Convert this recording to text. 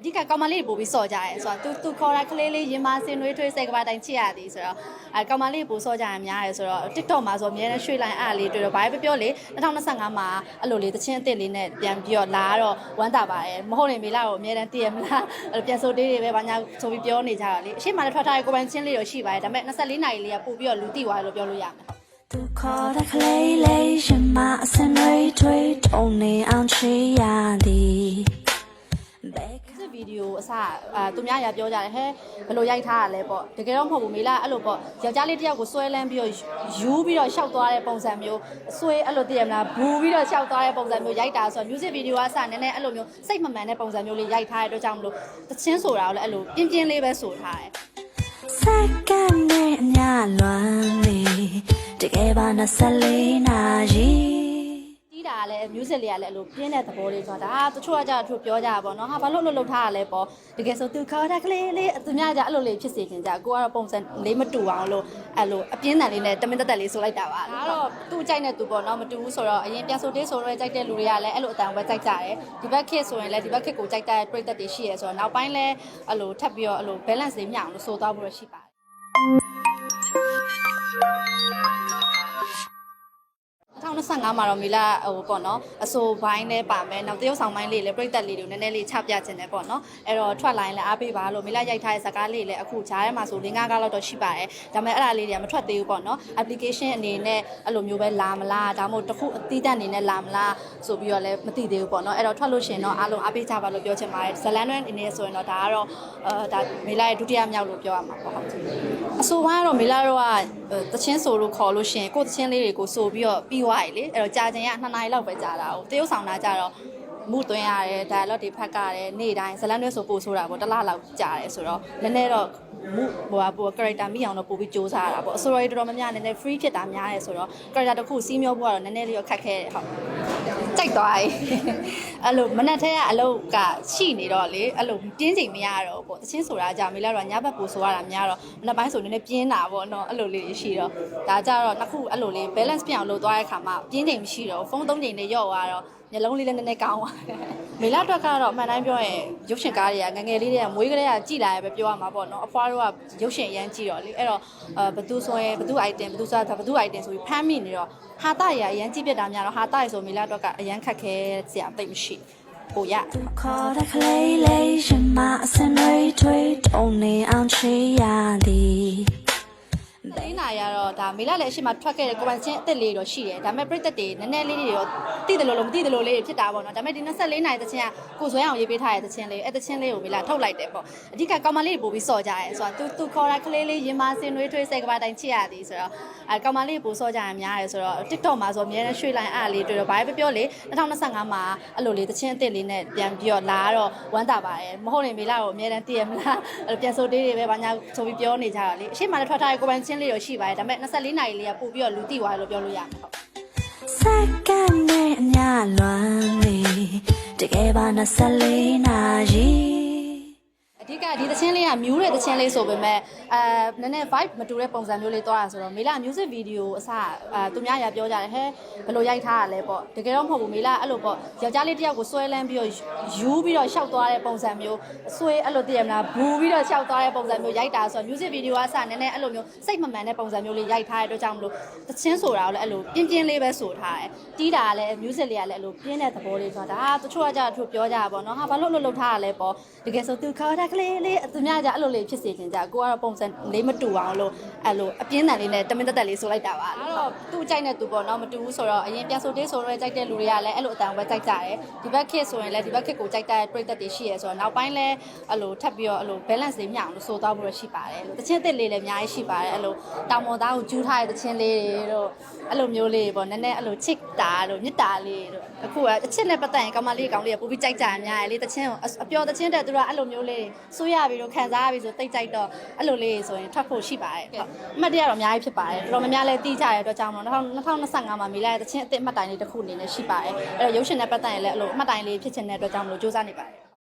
ဒီကကောင်မလေးပို့ပြီးစော်ကြရဲဆိုတော့သူခေါ်တာကလေးလေးရင်မစင်နွေးထွေးစိတ်ကဘာတိုင်းချစ်ရသည်ဆိုတော့ကောင်မလေးပို့စော်ကြရများရဲဆိုတော့ TikTok မှာဆိုအများနဲ့ရွှေ့လိုက်အားလေးတွေ့တော့ဘာပဲပြောလေ2025မှာအဲ့လိုလေးတချင်းအစ်စ်လေးနဲ့ပြန်ပြီးတော့လာတော့ဝမ်းသာပါတယ်မဟုတ်ရင်မေလာကိုအများနဲ့တည်ရမလားအဲ့ပြန်ဆိုတေးတွေပဲဘာညာဆိုပြီးပြောနေကြတာလေအရှိမလည်းထွက်ထားတဲ့ကိုပိုင်ချင်းလေးတော့ရှိပါတယ်ဒါပေမဲ့24နာရီလေးကပို့ပြီးတော့လူတိသွားတယ်လို့ပြောလို့ရမယ်သူခေါ်တဲ့ကလေးလေးရှင်မအစင်တွေထွေးတုံနေအောင်ချေရသည်ဗီဒီယိုအစသူများရပြောကြတယ်ဟဲ့ဘယ်လိုရိုက်ထားရလဲပေါ့တကယ်တော့မဟုတ်ဘူးမေလာအဲ့လိုပေါ့ယောက်ျားလေးတယောက်ကိုဆွဲလန်းပြီးတော့ယူပြီးတော့ရှောက်သွားတဲ့ပုံစံမျိုးဆွဲအဲ့လိုသိရမလားဘူပြီးတော့ရှောက်သွားတဲ့ပုံစံမျိုးရိုက်တာဆိုတော့ music video ကအစနည်းနည်းအဲ့လိုမျိုးစိတ်မမှန်တဲ့ပုံစံမျိုးလေးရိုက်ထားတဲ့အတွက်ကြောင့်မလို့တချင်းဆိုတာကိုလည်းအဲ့လိုပြင်းပြင်းလေးပဲဆိုထားတယ်စက္ကန့်နဲ့အညလွမ်းနေတကယ်ပါ24နာရီတီးတာလည်း music လေးကလည်းအဲ့လိုပြင်းတဲ့သဘောလေးဆိုတာဒါတချို့ကကြာသူပြောကြတာပေါ့နော်ဟာဘာလို့လုပ်ထားရလဲပေါ့တကယ်ဆိုသူခေါ်တာကလေးလေးသူများကြအဲ့လိုလေးဖြစ်စေချင်ကြကိုကတော့ပုံစံလေးမတူအောင်လို့အဲ့လိုအပြင်းထန်လေးနဲ့တမင်တက်လေးဆိုလိုက်တာပါဒါတော့သူ့ကြိုက်တဲ့သူပေါ့နော်မတူဘူးဆိုတော့အရင်ပြန်ဆိုတေးဆိုတော့ကြိုက်တဲ့လူတွေကလည်းအဲ့လိုအတန်ပဲကြိုက်ကြတယ်ဒီဘက်ခစ်ဆိုရင်လည်းဒီဘက်ခစ်ကိုကြိုက်တဲ့ပြိတ္တတွေရှိရဲဆိုတော့နောက်ပိုင်းလည်းအဲ့လိုထပ်ပြီးတော့အဲ့လို balance လေးမျှအောင်လို့ဆိုသွားဖို့ရှိပါတယ်2025မှာတော့မီလာဟိုပေါ့နော်အဆိုပိုင်းလည်းပါမယ်နောက်တရုတ်ဆောင်ပိုင်းလေးလည်းပြိသက်လေးတွေနည်းနည်းလေးချပြခြင်းတယ်ပေါ့နော်အဲ့တော့ထွက်လာရင်လည်းအားပေးပါလို့မီလာရိုက်ထားတဲ့ဇာတ်ကားလေးလည်းအခုဂျားထဲမှာဆို5ကားလောက်တော့ရှိပါတယ်ဒါပေမဲ့အဲ့ဒါလေးတွေကမထွက်သေးဘူးပေါ့နော် application အနေနဲ့အဲ့လိုမျိုးပဲလာမလားဒါမှမဟုတ်တစ်ခုအသီးသန့်အနေနဲ့လာမလားဆိုပြီးတော့လည်းမသိသေးဘူးပေါ့နော်အဲ့တော့ထွက်လို့ရှိရင်တော့အားလုံးအားပေးကြပါလို့ပြောချင်ပါတယ်ဇလန်တွဲအနေနဲ့ဆိုရင်တော့ဒါကတော့ဒါမီလာရဲ့ဒုတိယမြောက်လို့ပြောရမှာပေါ့ဟုတ်အဆိုပိုင်းကတော့မီလာတို့ကတချင်းဆိုလို့ခေါ်လို့ရှိရင်ကိုယ်တချင်းလေးတွေကိုဆိုပြီးတော့ပြီးသွားပြီလေအဲ့တော့ကြာချိန်က2နာရီလောက်ပဲကြာတာဟုတ်တရုတ်ဆောင်တာကြတော့မှုသွင်းရတယ် dialogue တွေဖတ်ကြရတယ်နေ့တိုင်းဇလန်တွဲဆိုပို့ဆိုတာပေါ့တစ်လလောက်ကြာတယ်ဆိုတော့နည်းနည်းတော့မှုဟို character မိအောင်တော့ပို့ပြီးစူးစမ်းရတာပေါ့အစိုးရတော်တော်များများနည်းနည်း free ဖြစ်တာများတယ်ဆိုတော့ character တစ်ခုစီးမျောဖို့ကတော့နည်းနည်းလေးတော့ခက်ခဲတယ်ဟုတ်ကြိုက်သွားပြီအဲ့လိုမနက်ထဲကအလုပ်ကရှိနေတော့လေအဲ့လိုပြင်းချိန်မရတော့ပေါ့တချင်းဆိုတာကြာမေးလာတော့ညဘက်ပို့ဆိုရတာများတော့မနက်ပိုင်းဆိုနည်းနည်းပြင်းတာပေါ့နော်အဲ့လိုလေးရှိတော့ဒါကြတော့နှစ်ခုအဲ့လိုလေး balance ပြအောင်လုပ်သွားတဲ့အခါမှာပြင်းချိန်မရှိတော့ဖုန်း3ချိန်နဲ့ရော့သွားတော့ညလုံးလေးလည်းနည်းနည်းကောင်းသွားမေလာအတွက်ကတော့အမှန်တိုင်းပြောရင်ရုပ်ရှင်ကားတွေကငငယ်လေးတွေကမွေးကလေးကကြည်လာရပဲပြောရမှာပေါ့နော်အဖွားတို့ကရုပ်ရှင်ရမ်းကြည့်တော့လေအဲ့တော့ဘသူဆိုရင်ဘသူ item ဘသူစားဘသူ item ဆိုပြီးဖမ်းမိနေတော့ဟာတာရအရန်ကြည့်ပြတာများတော့ဟာတာရဆိုမေလာအတွက်ကအရန်ခက်ခဲစရာသိမရှိဟိုရခေါ်တဲ့ကလေးလေးရှင်မအစင်တွေထွေးတုံနေအောင်ချေရသည်သိနာရတော့ဒါမေလာလည်းအရှိမထွက်ခဲ့တဲ့ကိုပိုင်ချင်းအစ်စ်လေးတော့ရှိတယ်ဒါပေမဲ့ပြိတ္တတွေနည်းနည်းလေးတွေတော့တိတယ်လို့မတိတယ်လို့လေးဖြစ်တာပေါ့နော်ဒါပေမဲ့ဒီ24နိုင်တချင်းကကိုဇွဲအောင်ရေးပေးထားတဲ့တချင်းလေးအဲ့တချင်းလေးကိုမေလာထုတ်လိုက်တယ်ပေါ့အဓိကကောင်မလေးပို့ပြီးစော်ကြရဲဆိုတော့သူခေါ်တာကလေးလေးရင်မစင်နွေးထွေးစိတ်ကဘာတိုင်းချစ်ရသည်ဆိုတော့ကောင်မလေးပို့စော်ကြရများရဲဆိုတော့ TikTok မှာဆိုအများနဲ့ရွှေ့လိုက်အားလေးတွေ့တော့ဘာပဲပြောလေ2025မှာအဲ့လိုလေးတချင်းအစ်စ်လေးနဲ့ပြန်ပြီးတော့လာတော့ဝမ်းသာပါတယ်မဟုတ်ရင်မေလာကိုအများတည်ရမလားအဲ့ပြန်ဆိုတေးတွေပဲဘာညာဆိုပြီးပြောနေကြတာလေအရှိမလည်းထွက်ထားတဲ့ကိုပိုင်ချင်းလေးတော့ရှိပါတယ်ဒါပေမဲ့24နာရီလေးကပို့ပြီးတော့လူတိသွားတယ်လို့ပြောလို့ရမယ်ဟုတ်စက္ကန့်နဲ့အညလွမ်းနေတကယ်ပါ24နာရီအဓိကဒီသချင်းလေးကမြူးတဲ့သချင်းလေးဆိုပေမဲ့နည်းနည်း vibe မတူတဲ့ပုံစံမျိုးလေးသွားတာဆိုတော့မေလာ music video အစသူများရပြောကြတယ်ဟဲ့ဘယ်လိုရိုက်ထားရလဲပေါ့တကယ်တော့မဟုတ်ဘူးမေလာအဲ့လိုပေါ့ယောက်ျားလေးတယောက်ကိုဆွဲလန်းပြီးတော့ယူပြီးတော့ရှောက်သွားတဲ့ပုံစံမျိုးဆွဲအဲ့လိုသိရမလားဘူပြီးတော့ရှောက်သွားတဲ့ပုံစံမျိုးရိုက်တာဆိုတော့ music video ကအစနည်းနည်းအဲ့လိုမျိုးစိတ်မမှန်တဲ့ပုံစံမျိုးလေးရိုက်ထားတဲ့အတွက်ကြောင့်မလို့သချင်းဆိုတာကိုလည်းအဲ့လိုပြင်းပြင်းလေးပဲဆိုထားတယ်တီးတာကလည်း music လေးကလည်းအဲ့လိုပြင်းတဲ့သဘောလေးဆိုတာဒါတချို့ကကြာသူပြောကြတာပေါ့နော်ဟာဘာလို့လုပ်ထားရလဲပေါ့တကယ်ဆိုသူခေါ်တာကလေးလေးသူများကြအဲ့လိုလေးဖြစ်စေချင်ကြကိုကတော့ပုံစံလေးမတူအောင်လို့အဲ့လိုအပြင်းထန်လေးနဲ့တမင်တက်လေးဆိုလိုက်တာပါဒါတော့သူ့ကြိုက်တဲ့သူပေါ့နော်မတူဘူးဆိုတော့အရင်ပြန်ဆိုတေးဆိုတော့ကြိုက်တဲ့လူတွေကလည်းအဲ့လိုအတန်ပဲကြိုက်ကြတယ်ဒီဘက်ခစ်ဆိုရင်လည်းဒီဘက်ခစ်ကိုကြိုက်တဲ့ပြိသက်တွေရှိရဲဆိုတော့နောက်ပိုင်းလည်းအဲ့လိုထပ်ပြီးတော့အဲ့လို balance လေးမျှအောင်လို့ဆိုသွားဖို့ရှိပါတယ်လို့တချင်းတစ်လေးလည်းအများကြီးရှိပါတယ်အဲ့လိုတောင်ပေါ်သားကိုကျူးထားတဲ့တချင်းလေးတွေတို့အဲ့လိုမျိုးလေးပေါ့နည်းနည်းအဲ့လိုချစ်တာတို့မြစ်တာလေးတို့အခုကအချစ်နဲ့ပတ်သက်ရင်ကောင်မလေးကောင်လေးကပိုပြီးကြိုက်ကြအများကြီးလေတချင်းအပျော်တချင်းတဲ့သူကအဲ့လိုမျိုးလေးစိုးရပြီးတော့ခံစားပြီးဆိုတိတ်ကြိုက်တော့အဲ့လိုလေးဆိုရင်ထွက်ဖို့ရှိပါတယ်ဟုတ်အမှတ်တရတော့အများကြီးဖြစ်ပါတယ်တော်တော်များများလည်းတီးကြရတဲ့အတွက်ကြောင့်2025မှာမေလာရဲ့တချင်းအစ်စ်အမှတ်တိုင်လေးတစ်ခုအနေနဲ့ရှိပါတယ်အဲ့တော့ရုပ်ရှင်နဲ့ပတ်သက်ရင်လည်းအဲ့လိုအမှတ်တိုင်လေးဖြစ်ချင်တဲ့အတွက်ကြောင့်မလို့စူးစမ်းနေပါတယ်